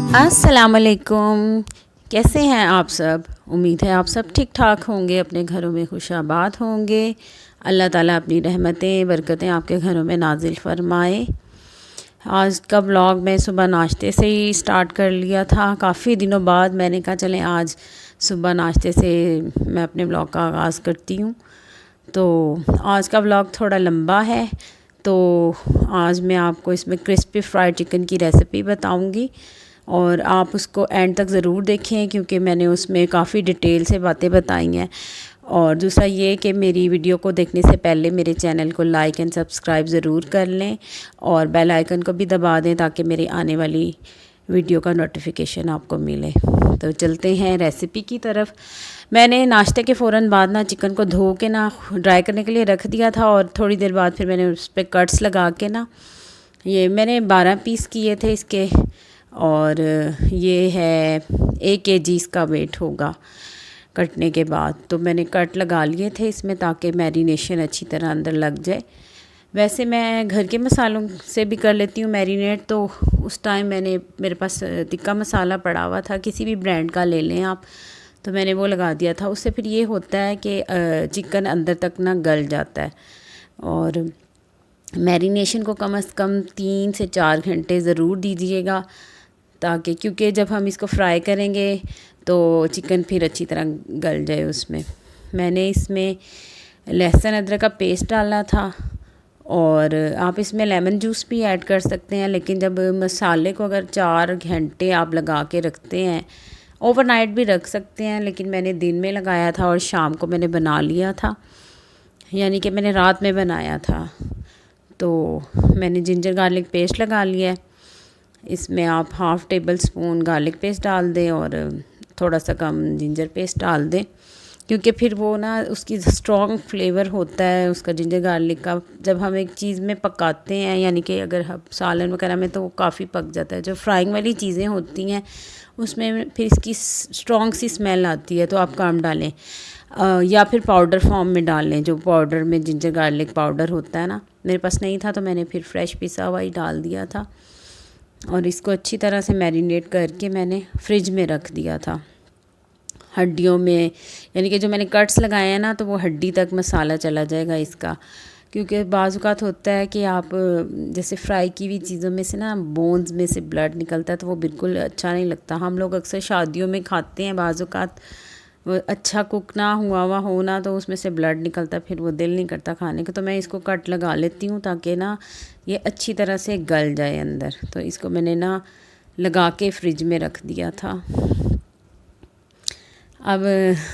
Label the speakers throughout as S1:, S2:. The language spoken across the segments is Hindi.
S1: अस्सलामुअलैकुम। कैसे हैं आप सब? उम्मीद है आप सब ठीक ठाक होंगे, अपने घरों में खुशाबाद होंगे। अल्लाह ताला अपनी रहमतें बरकतें आपके घरों में नाजिल फरमाए। आज का व्लॉग मैं सुबह नाश्ते से ही स्टार्ट कर लिया था। काफ़ी दिनों बाद मैंने कहा चलें आज सुबह नाश्ते से मैं अपने व्लॉग का आगाज़ करती हूँ। तो आज का व्लॉग थोड़ा लंबा है, तो आज मैं आपको इसमें क्रिस्पी फ्राइड चिकन की रेसिपी बताऊँगी और आप उसको एंड तक ज़रूर देखें, क्योंकि मैंने उसमें काफ़ी डिटेल से बातें बताई हैं। और दूसरा ये कि मेरी वीडियो को देखने से पहले मेरे चैनल को लाइक एंड सब्सक्राइब ज़रूर कर लें और बेल आइकन को भी दबा दें ताकि मेरी आने वाली वीडियो का नोटिफिकेशन आपको मिले। तो चलते हैं रेसिपी की तरफ। मैंने नाश्ते के फ़ौरन बाद ना चिकन को धो के ना ड्राई करने के लिए रख दिया था और थोड़ी देर बाद फिर मैंने उस पर कट्स लगा के ना, ये मैंने 12 पीस किए थे इसके, और ये है 1 kg इसका वेट होगा कटने के बाद। तो मैंने कट लगा लिए थे इसमें ताकि मैरिनेशन अच्छी तरह अंदर लग जाए। वैसे मैं घर के मसालों से भी कर लेती हूँ मैरिनेट, तो उस टाइम मेरे पास टिक्का मसाला पड़ा हुआ था, किसी भी ब्रांड का ले लें आप, तो मैंने वो लगा दिया था। उससे फिर ये होता है कि चिकन अंदर तक ना गल जाता है। और मैरिनेशन को कम से कम 3 से 4 घंटे ज़रूर दीजिएगा, ताकि क्योंकि जब हम इसको फ्राई करेंगे तो चिकन फिर अच्छी तरह गल जाए उसमें। मैंने इसमें लहसुन अदरक का पेस्ट डाला था और आप इसमें लेमन जूस भी ऐड कर सकते हैं, लेकिन जब मसाले को अगर 4 घंटे आप लगा के रखते हैं, ओवरनाइट भी रख सकते हैं, लेकिन मैंने दिन में लगाया था और शाम को मैंने बना लिया था, यानी कि मैंने रात में बनाया था। तो मैंने जिंजर गार्लिक पेस्ट लगा लिया है। इसमें आप half table spoon garlic paste डाल दें और थोड़ा सा कम जिंजर पेस्ट डाल दें, क्योंकि फिर वो ना उसकी स्ट्रॉन्ग फ्लेवर होता है उसका जिंजर गार्लिक का। जब हम एक चीज़ में पकाते हैं, यानी कि अगर हम सालन वगैरह में, तो वो काफ़ी पक जाता है। जो फ्राइंग वाली चीज़ें होती हैं उसमें फिर इसकी स्ट्रॉन्ग सी स्मेल आती है, तो आप कम डालें या फिर पाउडर फॉर्म में डाल लें, जो पाउडर में जिंजर गार्लिक पाउडर होता है ना। मेरे पास नहीं था तो मैंने फिर फ्रेश पिसा हुआ ही डाल दिया था और इसको अच्छी तरह से मैरिनेट करके मैंने फ्रिज में रख दिया था। हड्डियों में, यानी कि जो मैंने कट्स लगाए हैं ना, तो वो हड्डी तक मसाला चला जाएगा इसका, क्योंकि बाज़-औक़ात होता है कि आप जैसे फ्राई की हुई चीज़ों में से ना बोन्स में से ब्लड निकलता है, तो वो बिल्कुल अच्छा नहीं लगता। हम लोग अक्सर शादियों में खाते हैं, बाज़-औक़ात वो अच्छा कुक ना हुआ हो ना, तो उसमें से ब्लड निकलता, फिर वो दिल नहीं करता खाने का। तो मैं इसको कट लगा लेती हूँ ताकि ना ये अच्छी तरह से गल जाए अंदर। तो इसको मैंने ना लगा के फ्रिज में रख दिया था। अब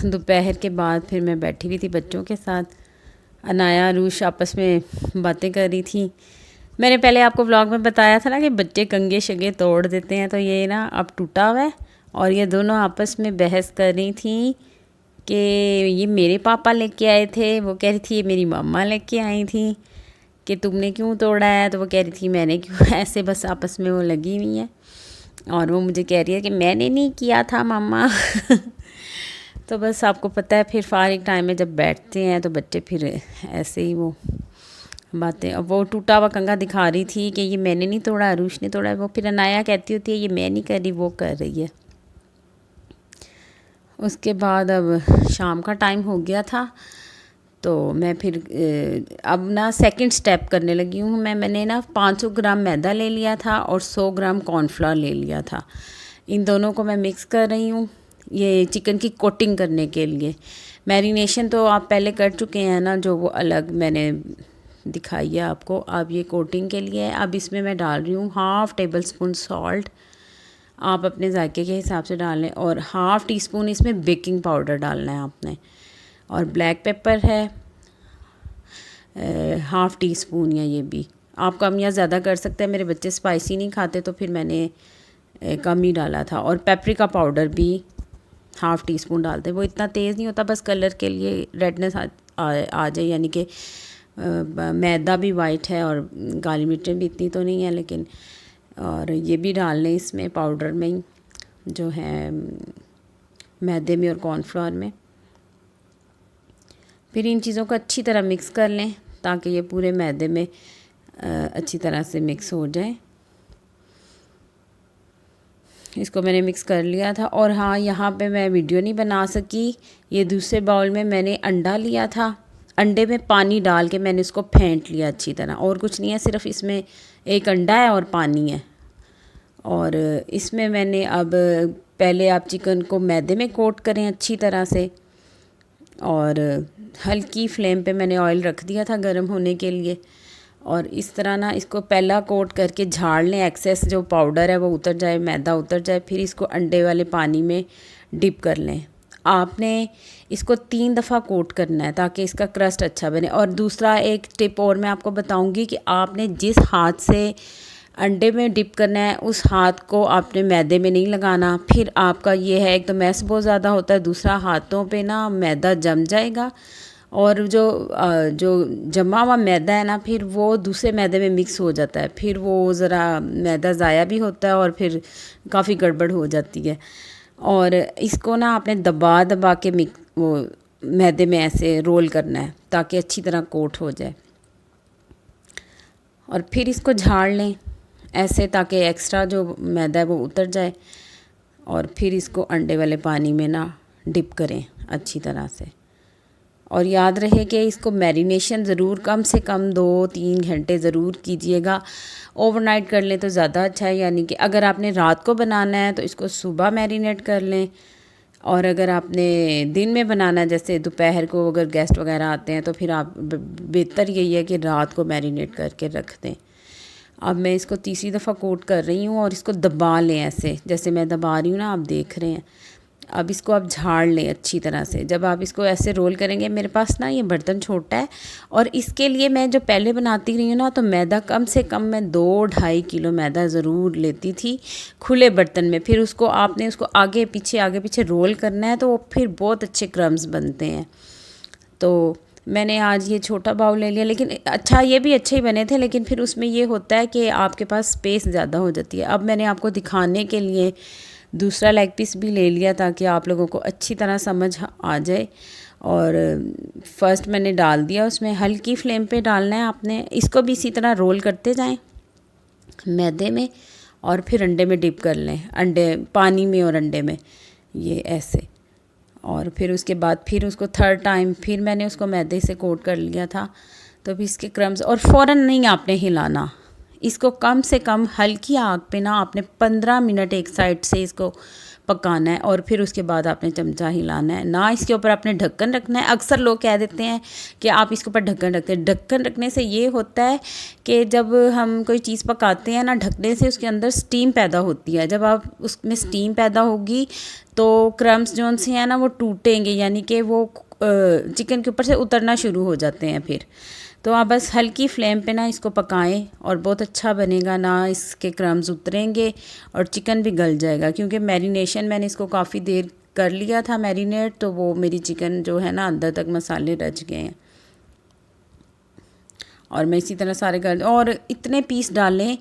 S1: दोपहर के बाद फिर मैं बैठी हुई थी बच्चों के साथ। अनाया अरूश आपस में बातें कर रही थी। मैंने पहले आपको व्लॉग में बताया था ना कि बच्चे कंगे शगे तोड़ देते हैं, तो ये ना अब टूटा हुआ है और ये दोनों आपस में बहस कर रही थी कि ये मेरे पापा लेके आए थे, वो कह रही थी ये मेरी मम्मा लेके आई थी, कि तुमने क्यों तोड़ा है, तो वो कह रही थी मैंने क्यों। ऐसे बस आपस में वो लगी हुई है और वो मुझे कह रही है कि मैंने नहीं किया था मम्मा। तो बस आपको पता है फिर फारिग टाइम में जब बैठते हैं तो बच्चे फिर ऐसे ही वो बातें। अब वो टूटा हुआ कंगा दिखा रही थी कि ये मैंने नहीं तोड़ा, अरूश ने तोड़ा है। वो फिर अनाया कहती होती है ये मैं नहीं कर रही, वो कर रही है। उसके बाद अब शाम का टाइम हो गया था, तो मैं फिर अब ना सेकंड स्टेप करने लगी हूँ। मैंने ना 500 ग्राम मैदा ले लिया था और 100 ग्राम कॉर्नफ्लोर ले लिया था। इन दोनों को मैं मिक्स कर रही हूँ ये चिकन की कोटिंग करने के लिए। मैरिनेशन तो आप पहले कर चुके हैं ना, जो वो अलग मैंने दिखाई है आपको। अब ये कोटिंग के लिए है। अब इसमें मैं डाल रही हूँ हाफ़ टेबल स्पून सॉल्ट, आप अपने जायके के हिसाब से डाल लें, और हाफ़ टी स्पून इसमें बेकिंग पाउडर डालना है आपने, और ब्लैक पेपर है हाफ़ टी स्पून, या ये भी आप कम या ज़्यादा कर सकते हैं। मेरे बच्चे स्पाइसी नहीं खाते तो फिर मैंने कम ही डाला था। और पेपरिका पाउडर भी हाफ़ टी स्पून डालते हैं, वो इतना तेज़ नहीं होता, बस कलर के लिए रेडनेस आ जाए, यानी कि मैदा भी वाइट है और काली मिर्चें भी इतनी तो नहीं है लेकिन। और ये भी डाल लें इसमें पाउडर में ही, जो है मैदे में और कॉर्नफ्लोर में। फिर इन चीज़ों को अच्छी तरह मिक्स कर लें ताकि ये पूरे मैदे में अच्छी तरह से मिक्स हो जाए। इसको मैंने मिक्स कर लिया था। और हाँ, यहाँ पे मैं वीडियो नहीं बना सकी, ये दूसरे बाउल में मैंने अंडा लिया था, अंडे में पानी डाल के मैंने इसको फेंट लिया अच्छी तरह, और कुछ नहीं है, सिर्फ इसमें एक अंडा है और पानी है। और इसमें मैंने अब पहले आप चिकन को मैदे में कोट करें अच्छी तरह से, और हल्की फ्लेम पे मैंने ऑयल रख दिया था गर्म होने के लिए। और इस तरह ना इसको पहला कोट करके झाड़ लें, एक्सेस जो पाउडर है वो उतर जाए, मैदा उतर जाए, फिर इसको अंडे वाले पानी में डिप कर लें। आपने इसको 3 दफ़ा कोट करना है ताकि इसका क्रस्ट अच्छा बने। और दूसरा एक टिप और मैं आपको बताऊंगी कि आपने जिस हाथ से अंडे में डिप करना है उस हाथ को आपने मैदे में नहीं लगाना। फिर आपका ये है, एक तो मैस बहुत ज़्यादा होता है, दूसरा हाथों पे ना मैदा जम जाएगा, और जो जमा हुआ मैदा है ना फिर वो दूसरे मैदे में मिक्स हो जाता है, फिर वो ज़रा मैदा ज़ाया भी होता है और फिर काफ़ी गड़बड़ हो जाती है। और इसको ना आपने दबा दबा के वो मैदे में ऐसे रोल करना है ताकि अच्छी तरह कोट हो जाए। और फिर इसको झाड़ लें ऐसे ताकि एक्स्ट्रा जो मैदा है वो उतर जाए। और फिर इसको अंडे वाले पानी में ना डिप करें अच्छी तरह से। और याद रहे कि इसको मैरिनेशन ज़रूर कम से कम 2-3 घंटे ज़रूर कीजिएगा। ओवरनाइट कर लें तो ज़्यादा अच्छा है, यानी कि अगर आपने रात को बनाना है तो इसको सुबह मैरिनेट कर लें, और अगर आपने दिन में बनाना है जैसे दोपहर को अगर गेस्ट वगैरह आते हैं तो फिर आप बेहतर यही है कि रात को मैरिनेट करके रख दें। अब मैं इसको तीसरी दफ़ा कोट कर रही हूँ और इसको दबा लें ऐसे, जैसे मैं दबा रही हूँ ना, आप देख रहे हैं। अब इसको आप झाड़ लें अच्छी तरह से। जब आप इसको ऐसे रोल करेंगे, मेरे पास ना ये बर्तन छोटा है और इसके लिए मैं जो पहले बनाती रही हूँ ना, तो मैदा कम से कम मैं 2-2.5 किलो मैदा ज़रूर लेती थी खुले बर्तन में। फिर उसको आपने उसको आगे पीछे रोल करना है तो वो फिर बहुत अच्छे क्रम्स बनते हैं। तो मैंने आज ये छोटा बाउल ले लिया, लेकिन अच्छा ये भी अच्छे ही बने थे, लेकिन फिर उसमें ये होता है कि आपके पास स्पेस ज़्यादा हो जाती है। अब मैंने आपको दिखाने के लिए दूसरा लेग पीस भी ले लिया ताकि आप लोगों को अच्छी तरह समझ आ जाए। और फर्स्ट मैंने डाल दिया, उसमें हल्की फ्लेम पे डालना है आपने। इसको भी इसी तरह रोल करते जाएं मैदे में, और फिर अंडे में डिप कर लें, अंडे पानी में और अंडे में, ये ऐसे। और फिर उसके बाद फिर उसको थर्ड टाइम फिर मैंने उसको मैदे से कोट कर लिया था। तो भी इसके क्रम्स, और फ़ौरन नहीं आपने हिलाना इसको, कम से कम हल्की आग पे ना आपने 15 मिनट एक साइड से इसको पकाना है, और फिर उसके बाद आपने चमचा हिलाना है ना। इसके ऊपर आपने ढक्कन रखना है। अक्सर लोग कह देते हैं कि आप इसके ऊपर ढक्कन रखते हैं। ढक्कन रखने से ये होता है कि जब हम कोई चीज़ पकाते हैं ना, ढकने से उसके अंदर स्टीम पैदा होती है। जब आप उसमें स्टीम पैदा होगी तो क्रम्स जो से हैं ना वो टूटेंगे, यानी कि वो चिकन के ऊपर से उतरना शुरू हो जाते हैं। फिर तो आप बस हल्की फ्लेम पे ना इसको पकाएं और बहुत अच्छा बनेगा ना, इसके क्रम्स उतरेंगे और चिकन भी गल जाएगा। क्योंकि मैरिनेशन मैंने इसको काफ़ी देर कर लिया था मैरिनेट, तो वो मेरी चिकन जो है ना अंदर तक मसाले रच गए हैं। और मैं इसी तरह सारे कर, और इतने पीस डालें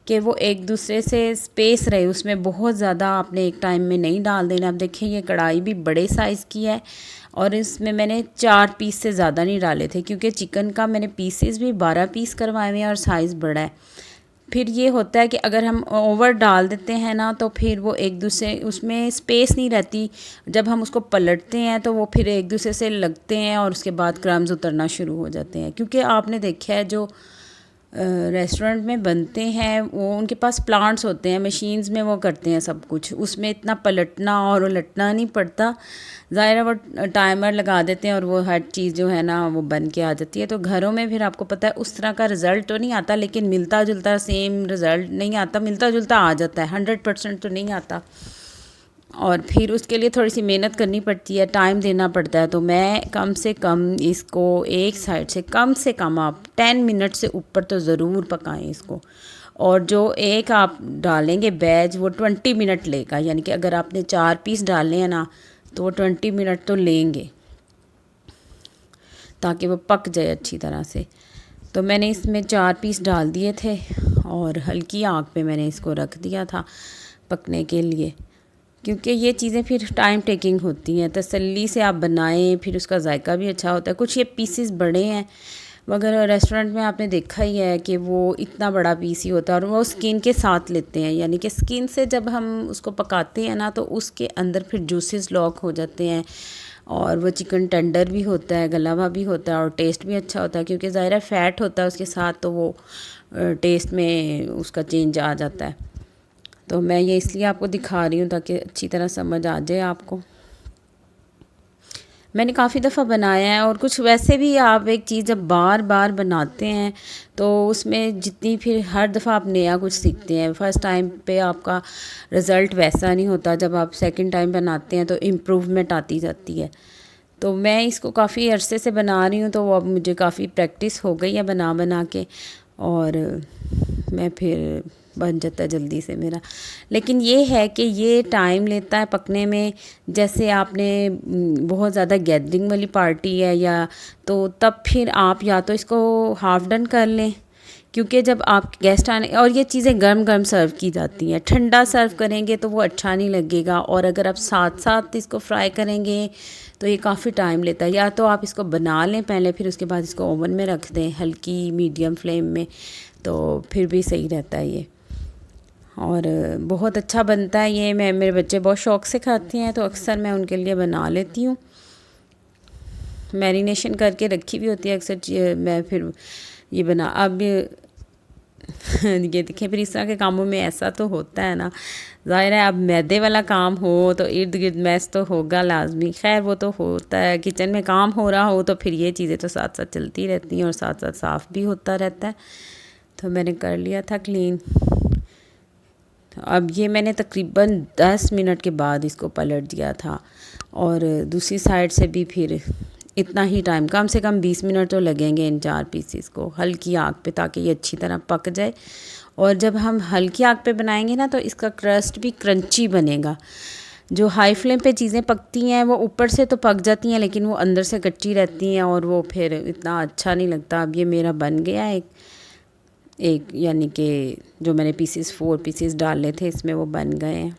S1: कि वो एक दूसरे से स्पेस रहे, उसमें बहुत ज़्यादा आपने एक टाइम में नहीं डाल देना। अब देखिए ये कढ़ाई भी बड़े साइज़ की है और इसमें मैंने 4 पीस से ज़्यादा नहीं डाले थे, क्योंकि चिकन का मैंने पीसेस भी 12 पीस करवाए हुए हैं और साइज़ बड़ा है। फिर ये होता है कि अगर हम ओवर डाल देते हैं ना तो फिर वो एक दूसरे, उसमें स्पेस नहीं रहती। जब हम उसको पलटते हैं तो वो फिर एक दूसरे से लगते हैं और उसके बाद क्रम्स उतरना शुरू हो जाते हैं। क्योंकि आपने देखा है जो रेस्टोरेंट में बनते हैं वो उनके पास प्लांट्स होते हैं, मशीन्स में वो करते हैं सब कुछ, उसमें इतना पलटना और उलटना नहीं पड़ता। ज़ाहिर है वो टाइमर लगा देते हैं और वो हर चीज़ जो है ना वो बन के आ जाती है। तो घरों में फिर आपको पता है उस तरह का रिज़ल्ट तो नहीं आता, लेकिन मिलता जुलता सेम रिज़ल्ट नहीं आता, मिलता जुलता आ जाता है, 100% तो नहीं आता। और फिर उसके लिए थोड़ी सी मेहनत करनी पड़ती है, टाइम देना पड़ता है। तो मैं कम से कम इसको एक साइड से कम आप 10 मिनट से ऊपर तो ज़रूर पकाएं इसको। और जो एक आप डालेंगे बैच वो 20 मिनट लेगा, यानी कि अगर आपने 4 पीस डालने हैं ना तो वो 20 मिनट तो लेंगे ताकि वो पक जाए अच्छी तरह से। तो मैंने इसमें 4 पीस डाल दिए थे और हल्की आग पे मैंने इसको रख दिया था पकने के लिए, क्योंकि ये चीज़ें फिर टाइम टेकिंग होती हैं। तसल्ली से आप बनाएं, फिर उसका जायका भी अच्छा होता है। कुछ ये पीसेस बड़े हैं, मगर रेस्टोरेंट में आपने देखा ही है कि वो इतना बड़ा पीस ही होता है और वो स्किन के साथ लेते हैं, यानी कि स्किन से जब हम उसको पकाते हैं ना तो उसके अंदर फिर जूसेस लॉक हो जाते हैं और वो चिकन टेंडर भी होता है, गला हुआ भी होता है और टेस्ट भी अच्छा होता है, क्योंकि ज़ाहिर है फ़ैट होता है उसके साथ, तो वो टेस्ट में उसका चेंज आ जाता है। तो मैं ये इसलिए आपको दिखा रही हूँ ताकि अच्छी तरह समझ आ जाए आपको। मैंने काफ़ी दफ़ा बनाया है और कुछ वैसे भी आप एक चीज़ जब बार बार बनाते हैं तो उसमें जितनी फिर हर दफ़ा आप नया कुछ सीखते हैं। फ़र्स्ट टाइम पे आपका रिज़ल्ट वैसा नहीं होता, जब आप सेकंड टाइम बनाते हैं तो इम्प्रूवमेंट आती जाती है। तो मैं इसको काफ़ी अरसे से बना रही हूँ, तो वो अब मुझे काफ़ी प्रैक्टिस हो गई है बना बना के, और मैं फिर बन जाता है जल्दी से मेरा। लेकिन ये है कि ये टाइम लेता है पकने में। जैसे आपने बहुत ज़्यादा गैदरिंग वाली पार्टी है या तो तब फिर आप या तो इसको हाफ़ डन कर लें, क्योंकि जब आप गेस्ट आने, और ये चीज़ें गर्म गर्म सर्व की जाती हैं, ठंडा सर्व करेंगे तो वो अच्छा नहीं लगेगा। और अगर आप साथ साथ इसको फ्राई करेंगे तो ये काफ़ी टाइम लेता है। या तो आप इसको बना लें पहले, फिर उसके बाद इसको ओवन में रख दें हल्की मीडियम फ्लेम में, तो फिर भी सही रहता है ये। और बहुत अच्छा बनता है ये। मेरे बच्चे बहुत शौक़ से खाते हैं, तो अक्सर मैं उनके लिए बना लेती हूँ। मैरिनेशन करके रखी हुई होती है अक्सर, मैं फिर ये बना अब ये देखें, फिर इस तरह के कामों में ऐसा तो होता है ना, ज़ाहिर है अब मैदे वाला काम हो तो इर्द गिर्द मैस तो होगा लाजमी। खैर वो तो होता है, किचन में काम हो रहा हो तो फिर ये चीज़ें तो साथ साथ चलती रहती हैं और साथ साथ साफ़ भी होता रहता है। तो मैंने कर लिया था क्लीन। तो अब ये मैंने तकरीबन 10 मिनट के बाद इसको पलट दिया था, और दूसरी साइड से भी फिर इतना ही टाइम, कम से कम 20 मिनट तो लगेंगे इन 4 पीसीस को हल्की आग पे, ताकि ये अच्छी तरह पक जाए। और जब हम हल्की आग पे बनाएंगे ना तो इसका क्रस्ट भी क्रंची बनेगा। जो हाई फ्लेम पे चीज़ें पकती हैं वो ऊपर से तो पक जाती हैं, लेकिन वो अंदर से कच्ची रहती हैं और वो फिर इतना अच्छा नहीं लगता। अब ये मेरा बन गया एक यानी कि जो मैंने 4 पीसेस डाले थे इसमें वो बन गए हैं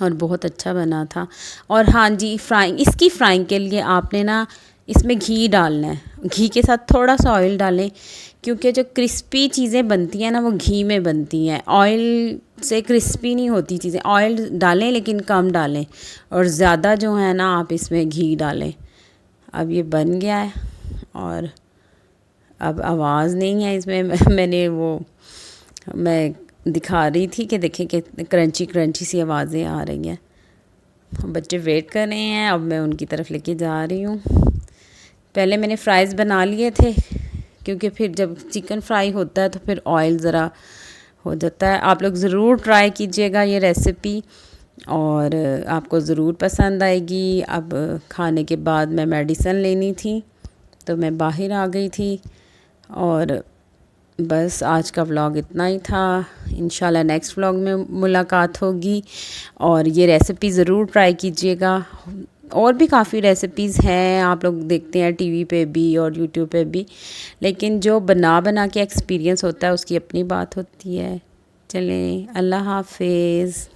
S1: और बहुत अच्छा बना था। और हाँ जी, इसकी फ्राइंग के लिए आपने ना इसमें घी डालना है, घी के साथ थोड़ा सा ऑयल डालें, क्योंकि जो क्रिस्पी चीज़ें बनती हैं ना वो घी में बनती हैं, ऑयल से क्रिस्पी नहीं होती चीज़ें। ऑयल डालें लेकिन कम डालें, और ज़्यादा जो है ना आप इसमें घी डालें। अब ये बन गया है और अब आवाज़ नहीं है इसमें। मैं दिखा रही थी कि देखें कि क्रंची क्रंची सी आवाज़ें आ रही हैं। बच्चे वेट कर रहे हैं, अब मैं उनकी तरफ लेके जा रही हूँ। पहले मैंने फ्राइज़ बना लिए थे, क्योंकि फिर जब चिकन फ्राई होता है तो फिर ऑयल ज़रा हो जाता है। आप लोग ज़रूर ट्राई कीजिएगा ये रेसिपी, और आपको ज़रूर पसंद आएगी। अब खाने के बाद मैं मेडिसिन लेनी थी तो मैं बाहर आ गई थी, और बस आज का व्लॉग इतना ही था। इंशाल्लाह नेक्स्ट व्लॉग में मुलाकात होगी, और ये रेसिपी ज़रूर ट्राई कीजिएगा। और भी काफ़ी रेसिपीज़ हैं, आप लोग देखते हैं टीवी पे भी और यूट्यूब पे भी, लेकिन जो बना बना के एक्सपीरियंस होता है उसकी अपनी बात होती है। चलें, अल्लाह हाफिज़।